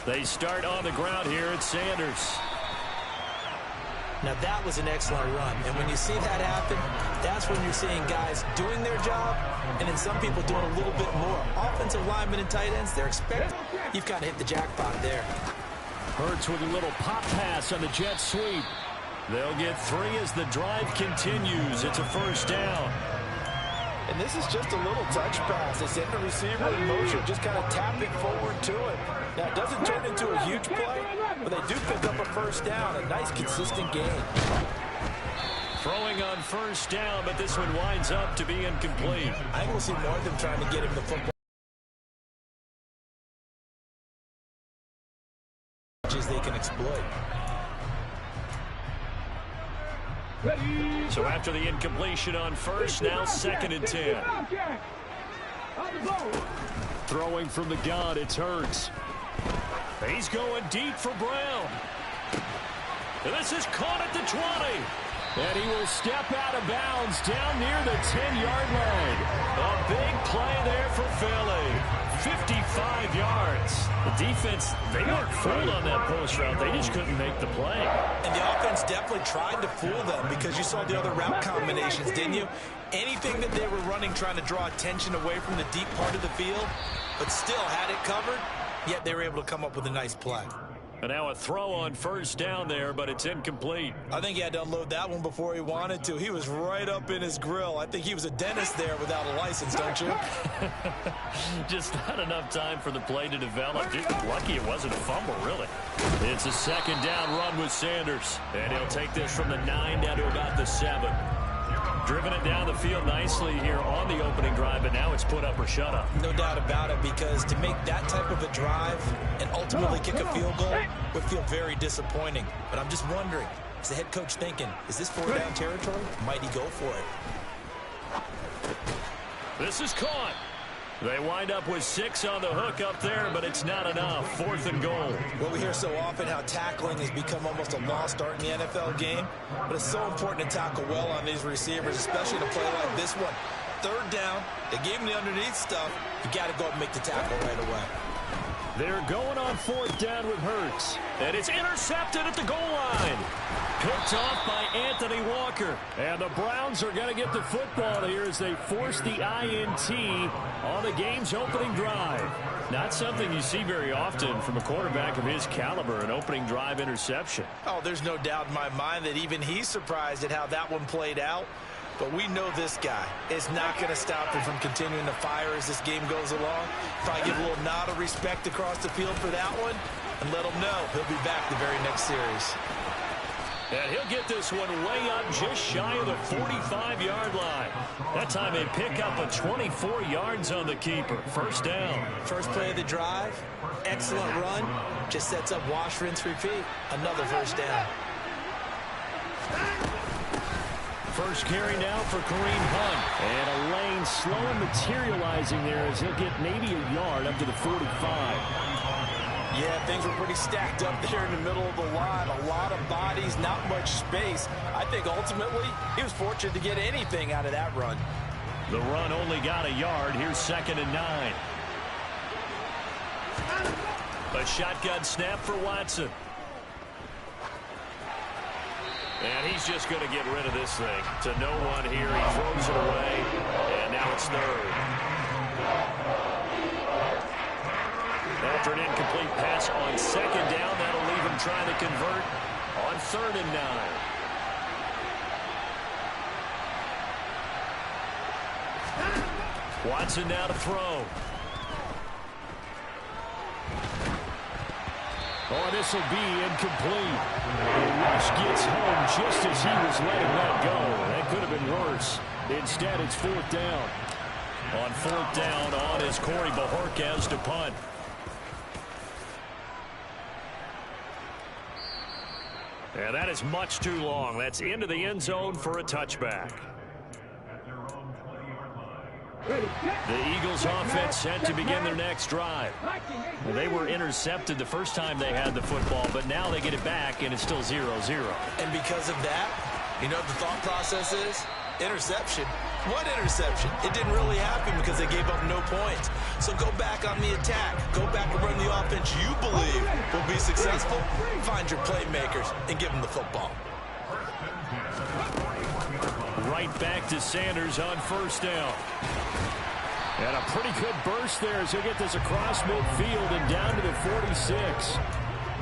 They start on the ground here at Sanders. Now that was an excellent run, and when you see that happen, that's when you're seeing guys doing their job, and then some people doing a little bit more. Offensive linemen and tight ends, they're expecting. You've kind of hit the jackpot there. Hurts with a little pop pass on the jet sweep. They'll get 3 as the drive continues. It's a first down. And this is just a little touch pass. They send the receiver in motion, just kind of tap it forward to it. Now, it doesn't turn into a huge play, but they do pick up a first down. A nice, consistent gain. Throwing on first down, but this one winds up to be incomplete. I think we'll see more of them trying to get him the football as they can exploit. So after the incompletion on first, now 2nd and 10. Throwing from the gun, it's Hurts. He's going deep for Brown. And this is caught at the 20. And he will step out of bounds down near the 10-yard line. A big play there for Philly. 55 yards. The defense, they weren't fooled on that post route. They just couldn't make the play. And the offense definitely tried to fool them because you saw the other route combinations, didn't you? Anything that they were running trying to draw attention away from the deep part of the field, but still had it covered, yet they were able to come up with a nice play. And now a throw on first down there, but it's incomplete. I think he had to unload that one before he wanted to. He was right up in his grill. I think he was a dentist there without a license, don't you? Just not enough time for the play to develop. Just lucky it wasn't a fumble, really. It's a 2nd down run with Sanders. And he'll take this from the 9 down to about the 7. Driven it down the field nicely here on the opening drive, but now it's put up or shut up. No doubt about it, because to make that type of a drive and ultimately kick a field goal would feel very disappointing. But I'm just wondering, is the head coach thinking, is this 4-down territory? Might he go for it? This is caught. They wind up with 6 on the hook up there, but it's not enough. 4th and goal. Well, we hear so often how tackling has become almost a lost art in the NFL game, but it's so important to tackle well on these receivers, especially in a play like this one. 3rd down, they gave him the underneath stuff. You got to go and make the tackle right away. They're going on 4th down with Hurts. And it's intercepted at the goal line. Picked off by Anthony Walker. And the Browns are going to get the football here as they force the INT on the game's opening drive. Not something you see very often from a quarterback of his caliber, an opening drive interception. Oh, there's no doubt in my mind that even he's surprised at how that one played out. But we know this guy is not going to stop him from continuing to fire as this game goes along. Probably give a little nod of respect across the field for that one and let him know he'll be back the very next series. And he'll get this one way up just shy of the 45-yard line. That time they pick up a 24 yards on the keeper. First down. First play of the drive. Excellent run. Just sets up wash, rinse, repeat. Another first down. First carry now for Kareem Hunt. And a lane slow materializing there as he'll get maybe a yard up to the 45. Yeah, things were pretty stacked up there in the middle of the line. A lot of bodies, not much space. I think ultimately he was fortunate to get anything out of that run. The run only got a yard. Here's 2nd and 9. A shotgun snap for Watson. And he's just going to get rid of this thing. To no one here. He throws it away. And now it's 3rd. After an incomplete pass on 2nd down, that'll leave him trying to convert on 3rd and 9. Watson now to throw. Oh, this will be incomplete. The rush gets home just as he was letting that go. That could have been worse. Instead, it's 4th down. On 4th down, on is Corey Bojorquez to punt. And that is much too long. That's into the end zone for a touchback. The Eagles offense set to begin their next drive. Well, they were intercepted the first time they had the football, but now they get it back, and it's still 0-0. And because of that, you know what the thought process is? Interception. What interception? It didn't really happen because they gave up no points. So go back on the attack. Go back and run the offense you believe will be successful. Find your playmakers and give them the football. Right back to Sanders on first down. And a pretty good burst there as he'll get this across midfield and down to the 46.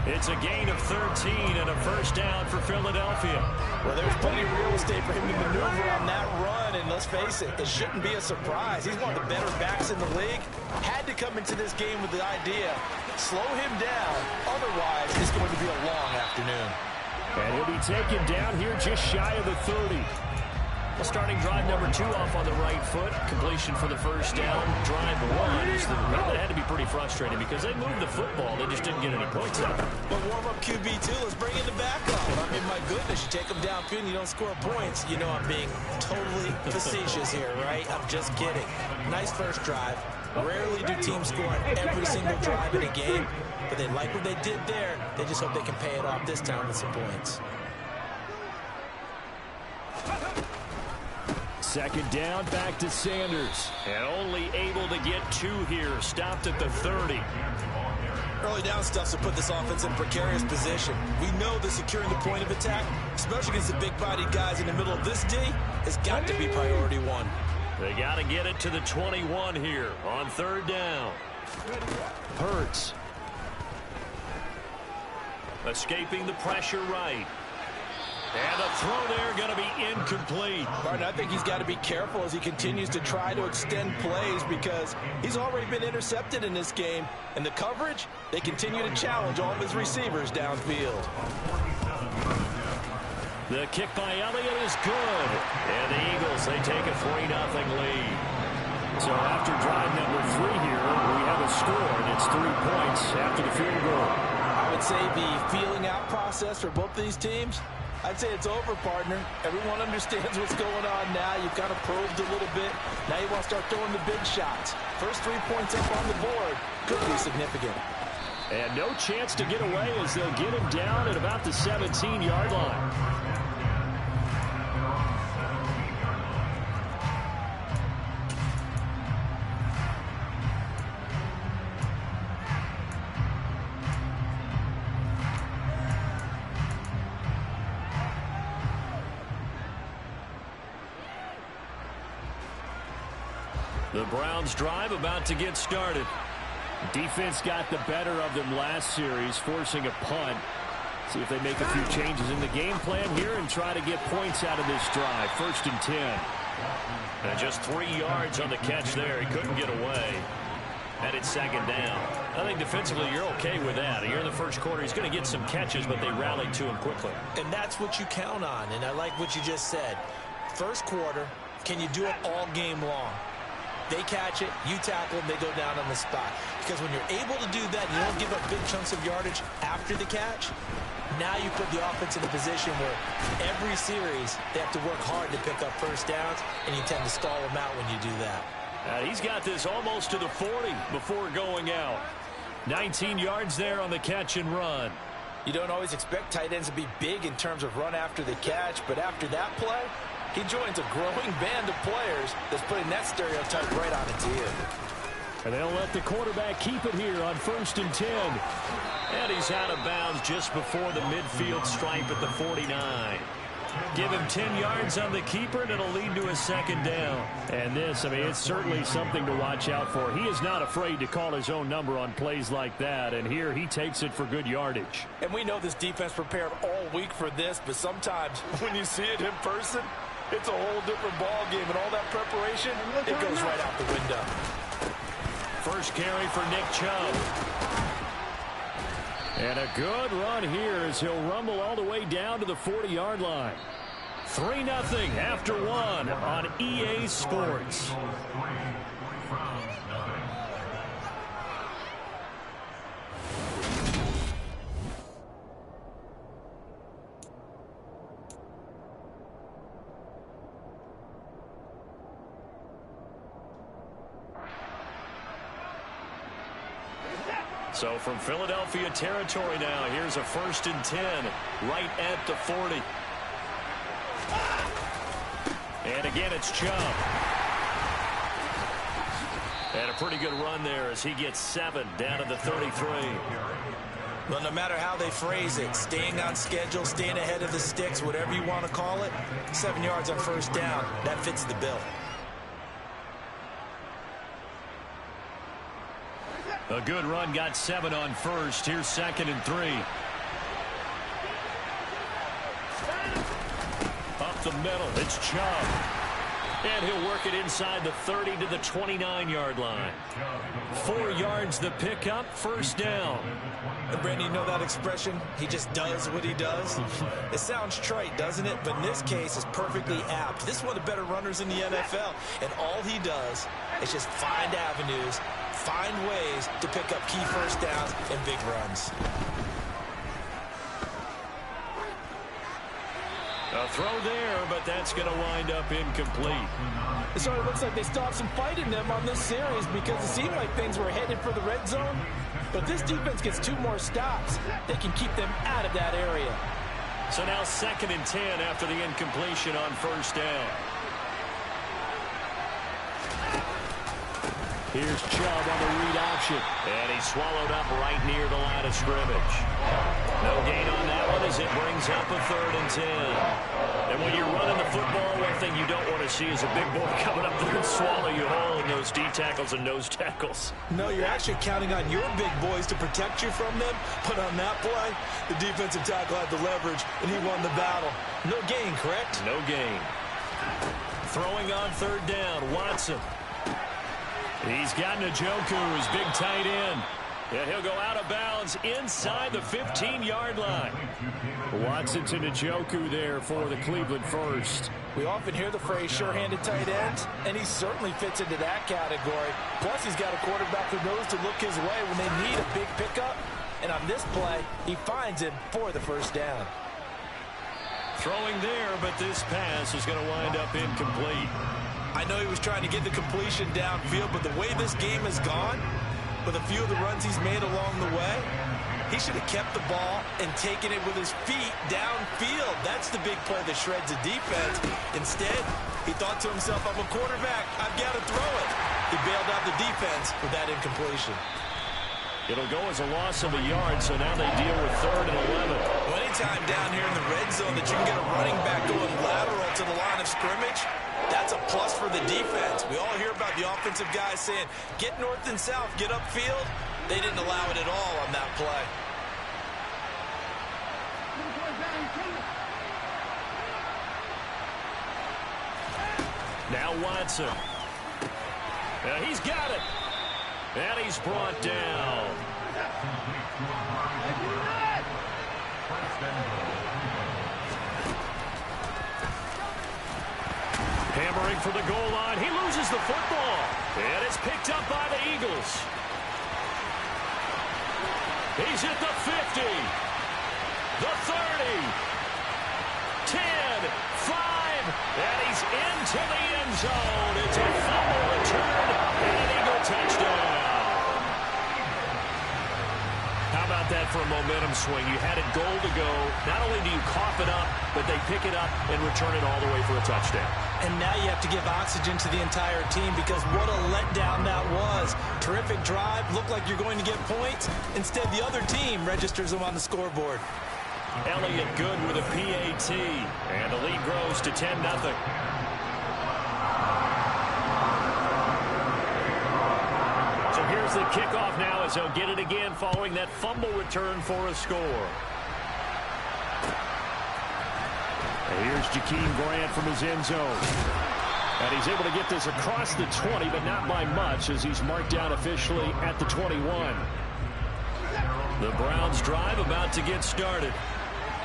It's a gain of 13 and a first down for Philadelphia. Well, there's plenty of real estate for him to maneuver on that run, and let's face it, it shouldn't be a surprise. He's one of the better backs in the league. Had to come into this game with the idea, slow him down, otherwise it's going to be a long afternoon. And he'll be taken down here just shy of the 30. Well, starting drive number 2 off on the right foot. Completion for the first down. Drive 1. That had to be pretty frustrating because they moved the football. They just didn't get any points out. But warm-up QB2, let's bring in the backup. I mean, my goodness, you take them downfield and you don't score points. You know I'm being totally facetious here, right? I'm just kidding. Nice first drive. Rarely do teams score on every single drive in a game, but they like what they did there. They just hope they can pay it off this time with some points. Second down, back to Sanders. And only able to get 2 here. Stopped at the 30. Early down stuff to put this offense in precarious position. We know that securing the point of attack, especially against the big-bodied guys in the middle of this D, has got to be priority 1. They got to get it to the 21 here on third down. Hurts. Escaping the pressure right. And the throw there going to be incomplete. Martin, I think he's got to be careful as he continues to try to extend plays because he's already been intercepted in this game. And the coverage, they continue to challenge all of his receivers downfield. The kick by Elliott is good. And the Eagles, they take a 3-0 lead. So after drive number 3 here, we have a score, and it's 3 points after the field goal. I would say the feeling out process for both these teams, I'd say it's over, partner. Everyone understands what's going on now. You've kind of probed a little bit. Now you want to start throwing the big shots. First 3 points up on the board could be significant. And no chance to get away as they'll get him down at about the 17-yard line. The Browns drive about to get started. Defense got the better of them last series, forcing a punt. See if they make a few changes in the game plan here and try to get points out of this drive. 1st and 10. And just 3 yards on the catch there. He couldn't get away. And it's 2nd down. I think defensively you're okay with that. Here in the first quarter, he's going to get some catches, but they rallied to him quickly. And that's what you count on. And I like what you just said. First quarter, can you do it all game long? They catch it, you tackle them, they go down on the spot. Because when you're able to do that, you don't give up big chunks of yardage after the catch. Now you put the offense in a position where every series they have to work hard to pick up first downs, and you tend to stall them out when you do that. He's got this almost to the 40 before going out. 19 yards there on the catch and run. You don't always expect tight ends to be big in terms of run after the catch, but after that play, he joins a growing band of players that's putting that stereotype right on its ear. And they'll let the quarterback keep it here on 1st and 10. And he's out of bounds just before the midfield stripe at the 49. Give him 10 yards on the keeper, and it'll lead to a 2nd down. And this, I mean, it's certainly something to watch out for. He is not afraid to call his own number on plays like that, and here he takes it for good yardage. And we know this defense prepared all week for this, but sometimes when you see it in person, it's a whole different ball game, and all that preparation, it goes right out the window. First carry for Nick Chubb. And a good run here as he'll rumble all the way down to the 40-yard line. 3-0 after 1 on EA Sports. So from Philadelphia territory now, here's a 1st and 10 right at the 40. And again, it's Chubb. And a pretty good run there as he gets 7 down to the 33. Well, no matter how they phrase it, staying on schedule, staying ahead of the sticks, whatever you want to call it, 7 yards on first down, that fits the bill. A good run, got 7 on first. Here's 2nd and 3. Up the middle, it's Chubb. And he'll work it inside the 30 to the 29-yard line. 4 yards the pickup, first down. And Brandon, you know that expression? He just does what he does. It sounds trite, doesn't it? But in this case, it's perfectly apt. This is one of the better runners in the NFL. And all he does is just find avenues, find ways to pick up key first downs and big runs. A throw there, but that's going to wind up incomplete. It sort of looks like they still have some fight in them on this series because it seemed like things were headed for the red zone. But this defense gets 2 more stops. They can keep them out of that area. So now 2nd and 10 after the incompletion on first down. Here's Chubb on the read option. And he's swallowed up right near the line of scrimmage. No gain on that one as it brings up a 3rd and 10. And when you're running the football, one thing you don't want to see is a big boy coming up there and swallow you whole in those D tackles and nose tackles. No, you're actually counting on your big boys to protect you from them. But on that play, the defensive tackle had the leverage, and he won the battle. No gain, correct? No gain. Throwing on 3rd down, Watson. He's got Njoku, his big tight end. Yeah, he'll go out of bounds inside the 15-yard line. Watson to Njoku there for the Cleveland first. We often hear the phrase sure-handed tight end, and he certainly fits into that category. Plus, he's got a quarterback who knows to look his way when they need a big pickup. And on this play, he finds him for the first down. Throwing there, but this pass is going to wind up incomplete. I know he was trying to get the completion downfield, but the way this game has gone, with a few of the runs he's made along the way, he should have kept the ball and taken it with his feet downfield. That's the big play that shreds a defense. Instead, he thought to himself, I'm a quarterback, I've got to throw it. He bailed out the defense with that incompletion. It'll go as a loss of a yard, so now they deal with 3rd and 11. Well, anytime down here in the red zone that you can get a running back going lateral to the line of scrimmage, that's a plus for the defense. We all hear about the offensive guys saying, get north and south, get upfield. They didn't allow it at all on that play. Now Watson. He's got it. And he's brought down. Hammering for the goal line. He loses the football. And it's picked up by the Eagles. He's at the 50. The 30. 10. 5. And he's into the end zone. It's a fumble return. And an Eagle touchdown. How about that for a momentum swing? You had it goal to go. Not only do you cough it up, but they pick it up and return it all the way for a touchdown. And now you have to give oxygen to the entire team because what a letdown that was. Terrific drive. Looked like you're going to get points. Instead, the other team registers them on the scoreboard. Elliott good with a PAT. And the lead grows to 10-0. So here's the kickoff now as they'll get it again following that fumble return for a score. And here's Jakeem Grant from his end zone. And he's able to get this across the 20, but not by much as he's marked down officially at the 21. The Browns drive about to get started.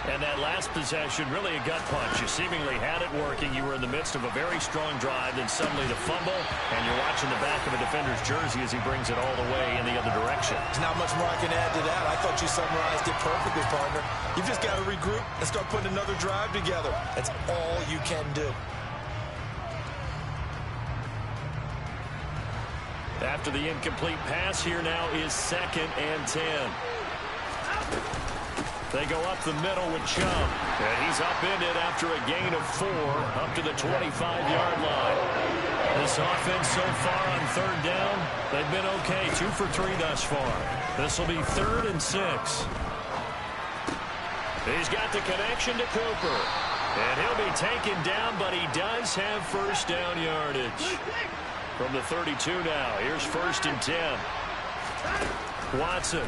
And that last possession, really a gut punch. You seemingly had it working. You were in the midst of a very strong drive, then suddenly the fumble, and you're watching the back of a defender's jersey as he brings it all the way in the other direction. There's not much more I can add to that. I thought you summarized it perfectly, partner. You've just got to regroup and start putting another drive together. That's all you can do. After the incomplete pass, here now is 2nd and 10. They go up the middle with Chubb. And he's upended after a gain of 4 up to the 25-yard line. This offense so far on third down, they've been okay. 2 for 3 thus far. This will be 3rd and 6. He's got the connection to Cooper. And he'll be taken down, but he does have first down yardage. From the 32 now, here's 1st and 10. Watson.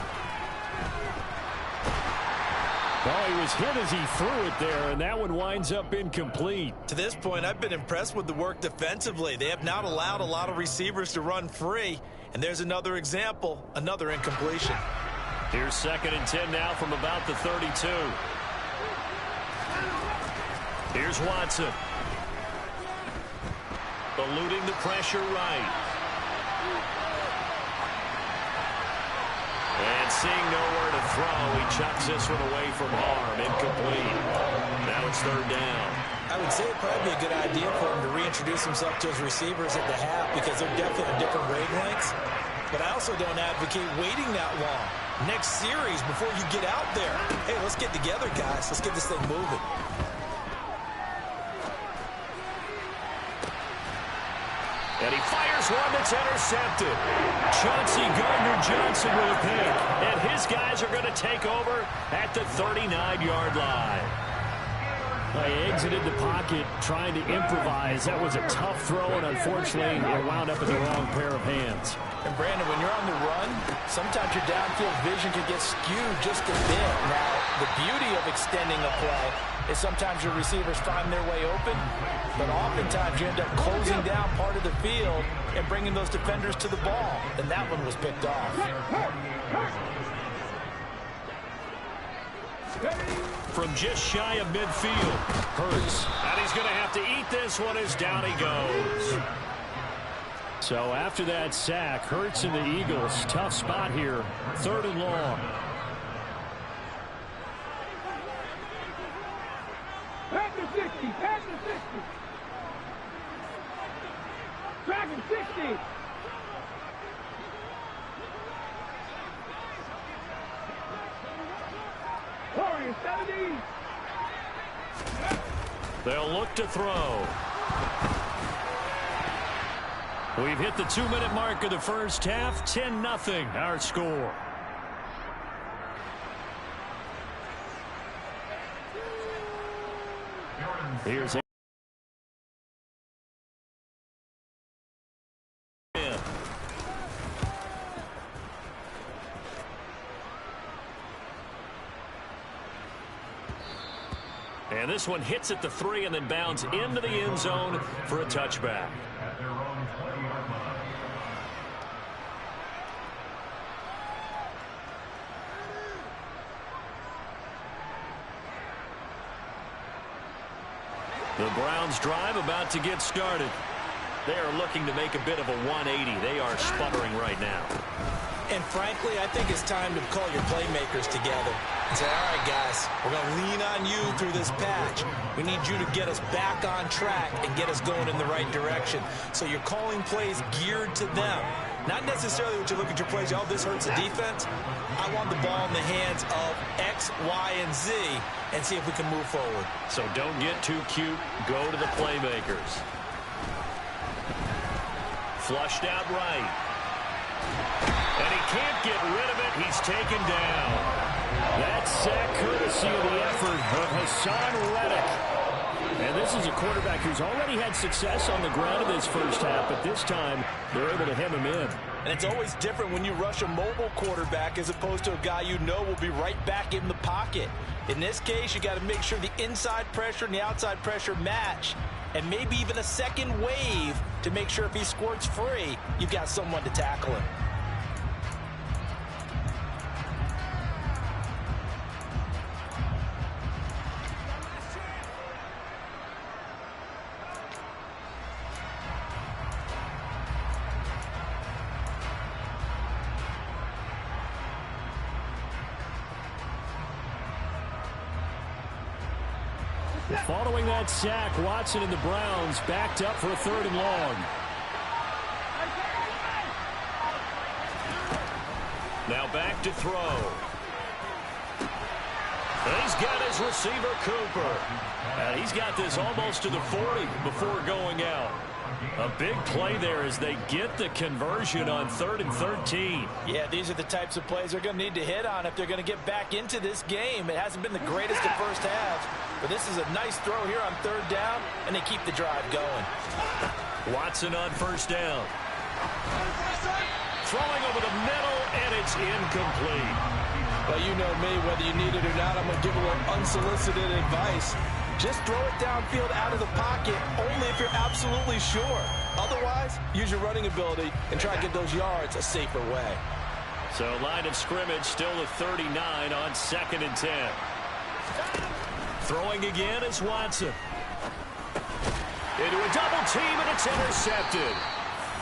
Well, he was hit as he threw it there, and that one winds up incomplete. To this point, I've been impressed with the work defensively. They have not allowed a lot of receivers to run free. And there's another example, another incompletion. Here's 2nd and 10 now from about the 32. Here's Watson. Eluding the pressure right. And seeing nowhere to throw, he chucks this one away from harm. Incomplete. Now it's 3rd down. I would say it'd probably be a good idea for him to reintroduce himself to his receivers at the half because they're definitely on different wavelengths. But I also don't advocate waiting that long. Next series, before you get out there, hey, let's get together, guys. Let's get this thing moving. And he fires one that's intercepted. Chauncey Gardner-Johnson with a pick. And his guys are going to take over at the 39-yard line. He exited the pocket trying to improvise. That was a tough throw, and unfortunately, it wound up in the wrong pair of hands. And, Brandon, when you're on the run, sometimes your downfield vision can get skewed just a bit. Now, the beauty of extending a play is sometimes your receivers find their way open, but oftentimes you end up closing down part of the field and bringing those defenders to the ball. And that one was picked off. From just shy of midfield, Hurts. And he's going to have to eat this one as down he goes. So after that sack, Hurts and the Eagles, tough spot here, 3rd and long. Pass to 60, pass to 60. Dragon 60. Warrior 70. They'll look to throw. We've hit the 2-minute mark of the first half. 10-0 our score. Here's and this one hits at the 3 and then bounds into the end zone for a touchback. The Browns drive about to get started. They are looking to make a bit of a 180. They are sputtering right now. And frankly, I think it's time to call your playmakers together and say, all right, guys, we're going to lean on you through this patch. We need you to get us back on track and get us going in the right direction. So you're calling plays geared to them. Not necessarily what you look at your plays, oh, this hurts the defense. I want the ball in the hands of X, Y, and Z and see if we can move forward. So don't get too cute. Go to the playmakers. Flushed out right. And he can't get rid of it. He's taken down. That sack courtesy of the effort of Hassan Reddick. And this is a quarterback who's already had success on the ground in this first half, but this time they're able to hem him in. And it's always different when you rush a mobile quarterback as opposed to a guy you know will be right back in the pocket. In this case, you got to make sure the inside pressure and the outside pressure match, and maybe even a second wave to make sure if he squirts free, you've got someone to tackle him. Following that sack, Watson and the Browns backed up for a 3rd and long. Now back to throw. He's got his receiver, Cooper. And he's got this almost to the 40 before going out. A big play there as they get the conversion on 3rd and 13. Yeah, these are the types of plays they're going to need to hit on if they're going to get back into this game. It hasn't been the greatest of first halves, but this is a nice throw here on 3rd down, and they keep the drive going. Watson on 1st down. Throwing over the middle, and it's incomplete. Well, you know me, whether you need it or not, I'm going to give a little unsolicited advice. Just throw it downfield out of the pocket only if you're absolutely sure. Otherwise, use your running ability and try to get those yards a safer way. So line of scrimmage still a 39 on 2nd and 10. Throwing again is Watson. Into a double team, and it's intercepted.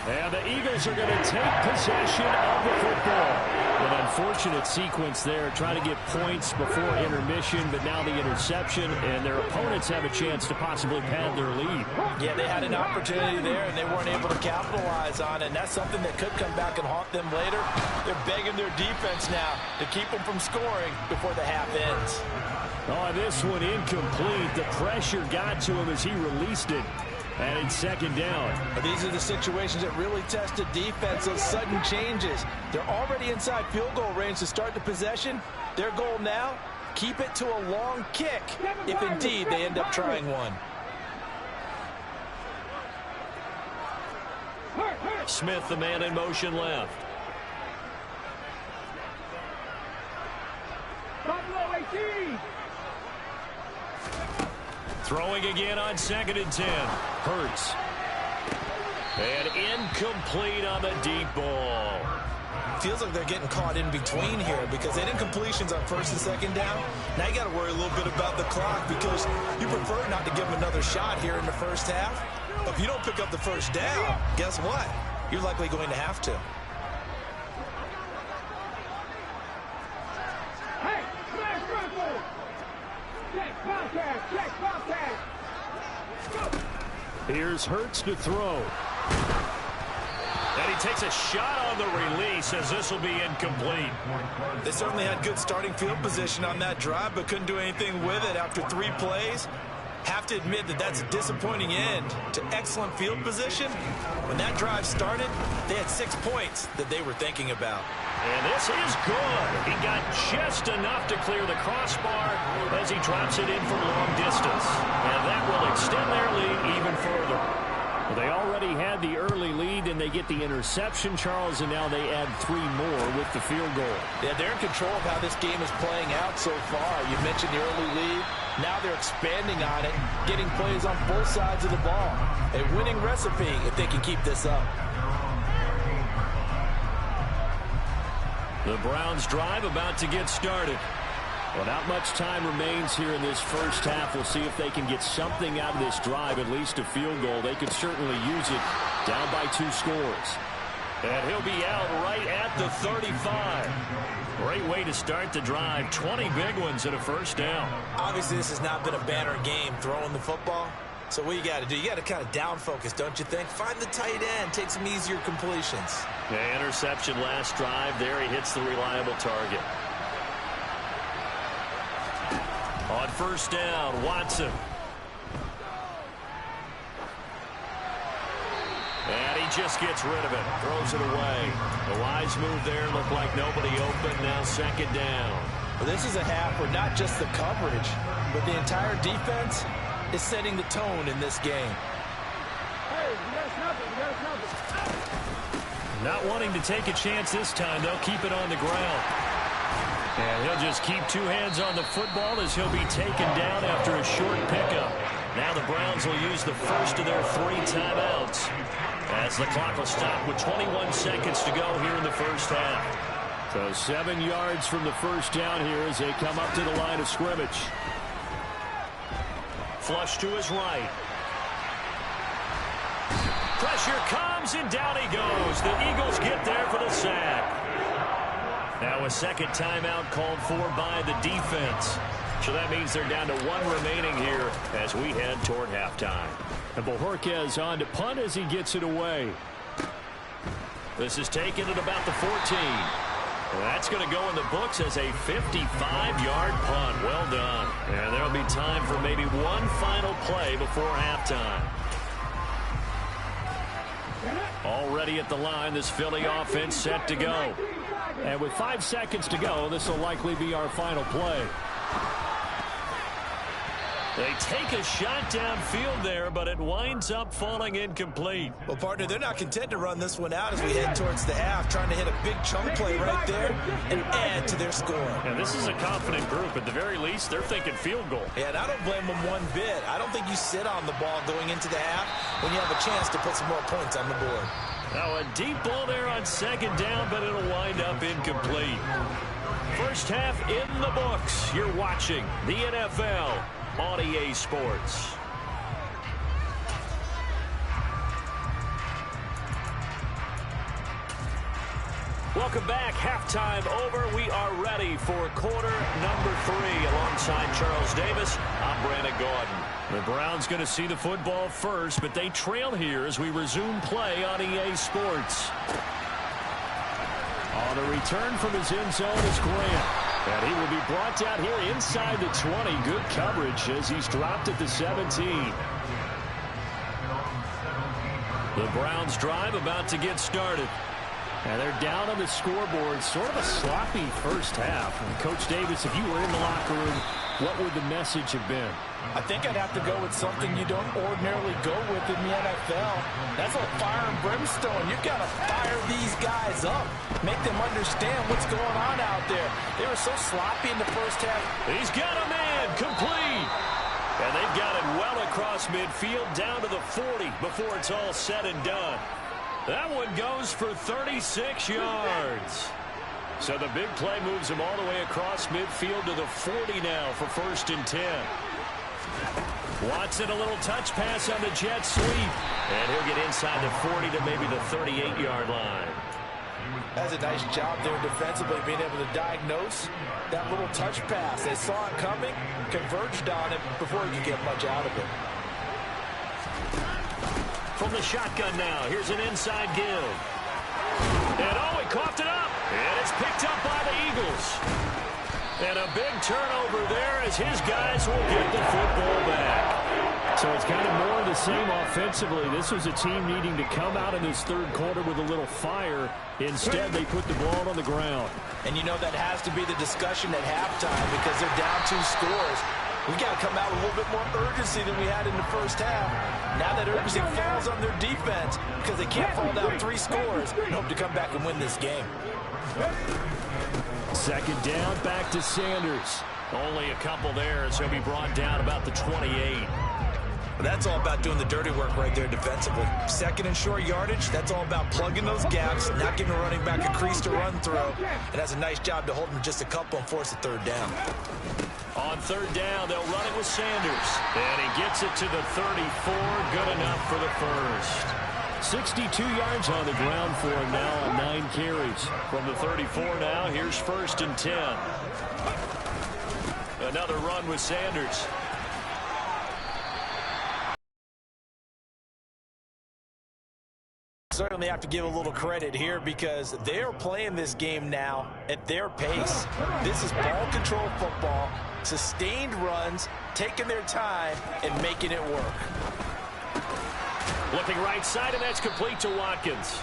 And the Eagles are going to take possession of the football. An unfortunate sequence there, trying to get points before intermission, but now the interception, and their opponents have a chance to possibly pad their lead. Yeah, they had an opportunity there, and they weren't able to capitalize on it, and that's something that could come back and haunt them later. They're begging their defense now to keep them from scoring before the half ends. Oh, this one incomplete. The pressure got to him as he released it. And it's 2nd down. These are the situations that really test the defense, those sudden changes. They're already inside field goal range to start the possession. Their goal now, keep it to a long kick, if indeed they end up trying one. Smith, the man in motion left. Throwing again on 2nd and 10. Hurts. And incomplete on the deep ball. Feels like they're getting caught in between here because they did incompletions on 1st and 2nd down. Now you got to worry a little bit about the clock because you prefer not to give them another shot here in the first half. But if you don't pick up the 1st down, guess what? You're likely going to have to. Hey, smash rifle! Check contact! Check contact! Here's Hurts to throw. And he takes a shot on the release as this will be incomplete. They certainly had good starting field position on that drive, but couldn't do anything with it after 3 plays. Have to admit that that's a disappointing end to excellent field position. When that drive started, they had 6 points that they were thinking about. And this is good. He got just enough to clear the crossbar as he drops it in from long distance. And that will extend their lead even further. Well, they already had the early lead, and they get the interception, Charles, and now they add 3 more with the field goal. Yeah, they're in control of how this game is playing out so far. You mentioned the early lead. Now they're expanding on it, getting plays on both sides of the ball. A winning recipe if they can keep this up. The Browns drive about to get started. Well, not much time remains here in this first half. We'll see if they can get something out of this drive, at least a field goal. They could certainly use it down by 2 scores. And he'll be out right at the 35. Great way to start the drive. 20 big ones and a 1st down. Obviously, this has not been a banner game throwing the football. So what you got to do, you got to kind of down focus, don't you think? Find the tight end, take some easier completions. The interception last drive. There he hits the reliable target. On 1st down, Watson. And he just gets rid of it. Throws it away. The wise move there. Looked like nobody open. Now 2nd down. Well, this is a half where not just the coverage, but the entire defense is setting the tone in this game. Hey, we got something. We got something. Not wanting to take a chance this time. They'll keep it on the ground. And he'll just keep 2 hands on the football as he'll be taken down after a short pickup. Now the Browns will use the first of their 3 timeouts as the clock will stop with 21 seconds to go here in the first half. So 7 yards from the 1st down here as they come up to the line of scrimmage. Flush to his right. Pressure comes, and down he goes. The Eagles get there for the sack. Now a 2nd timeout called for by the defense. So that means they're down to 1 remaining here as we head toward halftime. And Bojorquez on to punt as he gets it away. This is taken at about the 14. That's going to go in the books as a 55-yard punt. Well done. And there'll be time for maybe one final play before halftime. Already at the line, this Philly offense set to go. And with 5 seconds to go, this will likely be our final play. They take a shot downfield there, but it winds up falling incomplete. Well, partner, they're not content to run this one out as we head towards the half, trying to hit a big chunk play right there and add to their score. And this is a confident group. At the very least, they're thinking field goal. Yeah, and I don't blame them one bit. I don't think you sit on the ball going into the half when you have a chance to put some more points on the board. Now a deep ball there on second down, but it'll wind up incomplete. First half in the books. You're watching the NFL on EA Sports. Welcome back. Halftime over. We are ready for quarter number 3. Alongside Charles Davis, I'm Brandon Gaudin. The Browns going to see the football first, but they trail here as we resume play on EA Sports. On the return from his end zone is Grant. And he will be brought down here inside the 20. Good coverage as he's dropped at the 17. The Browns drive about to get started. And they're down on the scoreboard. Sort of a sloppy first half. And Coach Davis, if you were in the locker room, what would the message have been? I think I'd have to go with something you don't ordinarily go with in the NFL. That's like fire and brimstone. You've got to fire these guys up. Make them understand what's going on out there. They were so sloppy in the first half. He's got a man complete. And they've got it well across midfield down to the 40 before it's all said and done. That one goes for 36 yards. So the big play moves him all the way across midfield to the 40 now for 1st and 10. Watson, a little touch pass on the jet sweep. And he'll get inside the 40 to maybe the 38-yard line. That's a nice job there defensively, being able to diagnose that little touch pass. They saw it coming, converged on it before he could get much out of it. From the shotgun now, here's an inside give. And oh, he coughed it up. And it's picked up by the Eagles. And a big turnover there as his guys will get the football back. So it's kind of more of the same offensively. This was a team needing to come out in this third quarter with a little fire. Instead, they put the ball on the ground. And you know that has to be the discussion at halftime because they're down 2 scores. We got to come out with a little bit more urgency than we had in the first half. Now that urgency falls on their defense because they can't fall down 3 scores and hope to come back and win this game. Second down, back to Sanders. Only a couple there as he'll be brought down about the 28. That's all about doing the dirty work right there defensively. Second and short yardage, that's all about plugging those gaps, not giving a running back a crease to run through. And that's a nice job to hold him just a couple and force a 3rd down. On 3rd down, they'll run it with Sanders. And he gets it to the 34. Good enough for the first. 62 yards on the ground for him now on 9 carries. From the 34 now, here's 1st and 10. Another run with Sanders. Certainly have to give a little credit here because they're playing this game now at their pace. This is ball control football, sustained runs, taking their time, and making it work. Looking right side, and that's complete to Watkins.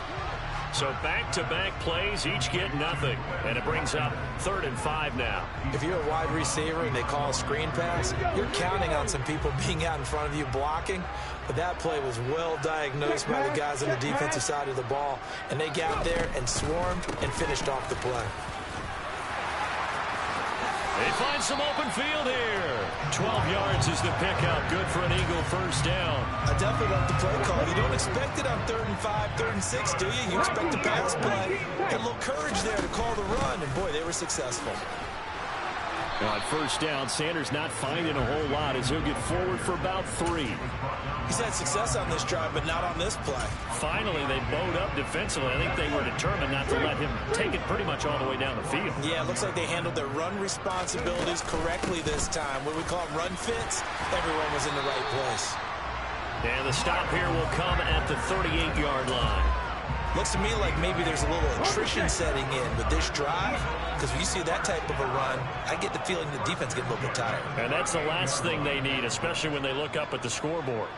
So back-to-back plays, each get nothing. And it brings up 3rd and 5 now. If you're a wide receiver and they call a screen pass, you're counting on some people being out in front of you blocking. But that play was well diagnosed by the guys on the defensive side of the ball. And they got there and swarmed and finished off the play. They find some open field here. 12 yards is the pickup. Good for an Eagle 1st down. I definitely like the play call. You don't expect it on 3rd and 5, 3rd and 6, do you? You expect a pass play. Had a little courage there to call the run, and boy, they were successful. On 1st down, Sanders not finding a whole lot as he'll get forward for about 3. He's had success on this drive, but not on this play. Finally, they bowed up defensively. I think they were determined not to let him take it pretty much all the way down the field. Yeah, it looks like they handled their run responsibilities correctly this time. What we call them run fits, everyone was in the right place. And the stop here will come at the 38-yard line. Looks to me like maybe there's a little attrition setting in with this drive, because when you see that type of a run, I get the feeling the defense gets a little bit tired. And that's the last thing they need, especially when they look up at the scoreboard.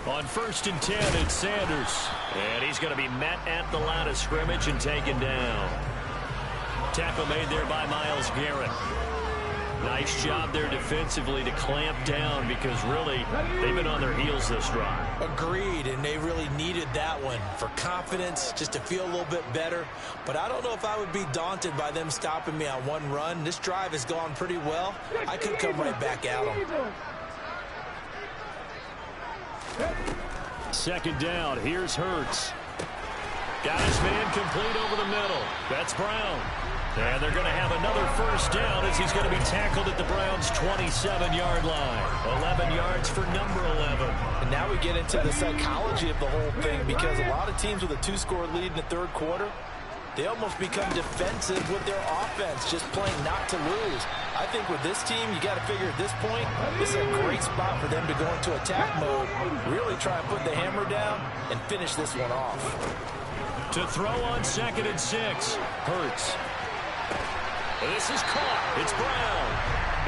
On 1st and 10, it's Sanders. And he's going to be met at the line of scrimmage and taken down. Tackle made there by Myles Garrett. Nice job there defensively to clamp down, because really they've been on their heels this drive. Agreed, and they really needed that one for confidence, just to feel a little bit better. But I don't know if I would be daunted by them stopping me on one run. This drive has gone pretty well. I could come right back at them. 2nd down. Here's Hurts. Got his man complete over the middle. That's Brown. And they're going to have another 1st down as he's going to be tackled at the Browns' 27-yard line. 11 yards for number 11. And now we get into the psychology of the whole thing, because a lot of teams with a 2-score lead in the 3rd quarter, they almost become defensive with their offense, just playing not to lose. I think with this team, you got to figure at this point, this is a great spot for them to go into attack mode, really try and put the hammer down and finish this one off. To throw on 2nd and 6. Hurts. This is caught. It's Brown.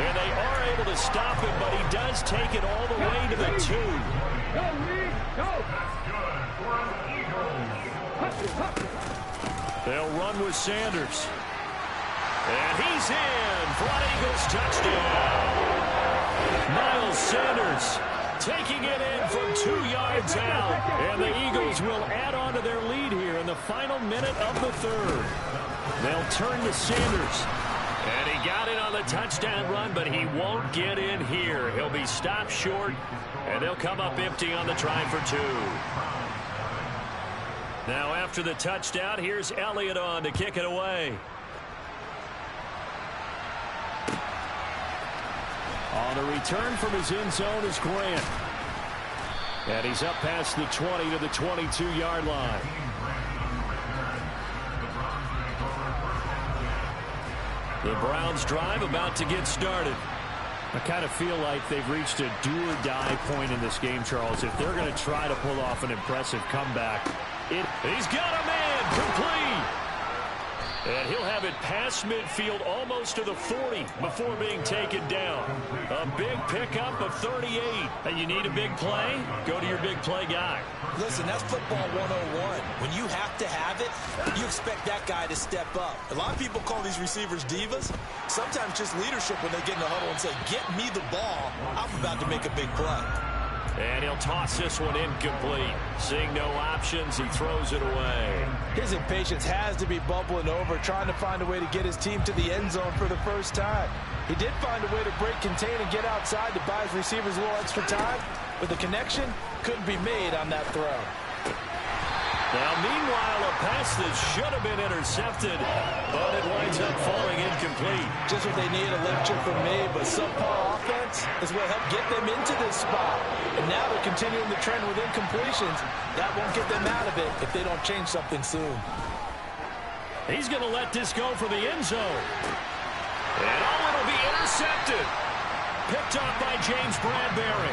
And they are able to stop him, but he does take it all the way to the 2. They'll run with Sanders. And he's in for an Eagles touchdown. Miles Sanders taking it in from 2 yards out. And the Eagles will add on to their lead here in the final minute of the 3rd. They'll turn to Sanders. And he got in on the touchdown run, but he won't get in here. He'll be stopped short, and they'll come up empty on the try for 2. Now after the touchdown, here's Elliott on to kick it away. On the return from his end zone is Grant. And he's up past the 20 to the 22-yard line. The Browns drive about to get started. I kind of feel like they've reached a do-or-die point in this game, Charles. If they're going to try to pull off an impressive comeback, he's got a man complete. And he'll have it past midfield almost to the 40 before being taken down. A big pickup of 38. And you need a big play? Go to your big play guy. Listen, that's football 101. When you have to have it, you expect that guy to step up. A lot of people call these receivers divas. Sometimes just leadership when they get in the huddle and say, get me the ball. I'm about to make a big play. And he'll toss this one incomplete. Seeing no options, he throws it away. His impatience has to be bubbling over, trying to find a way to get his team to the end zone for the first time. He did find a way to break contain and get outside to buy his receivers a little extra time, but the connection couldn't be made on that throw. Now, meanwhile, a pass that should have been intercepted, but it winds up falling incomplete. Just what they need, a lecture from me, but subpar offense is what helped get them into this spot. And now they're continuing the trend with incompletions. That won't get them out of it if they don't change something soon. He's going to let this go for the end zone. And it'll be intercepted. Picked off by James Bradbury.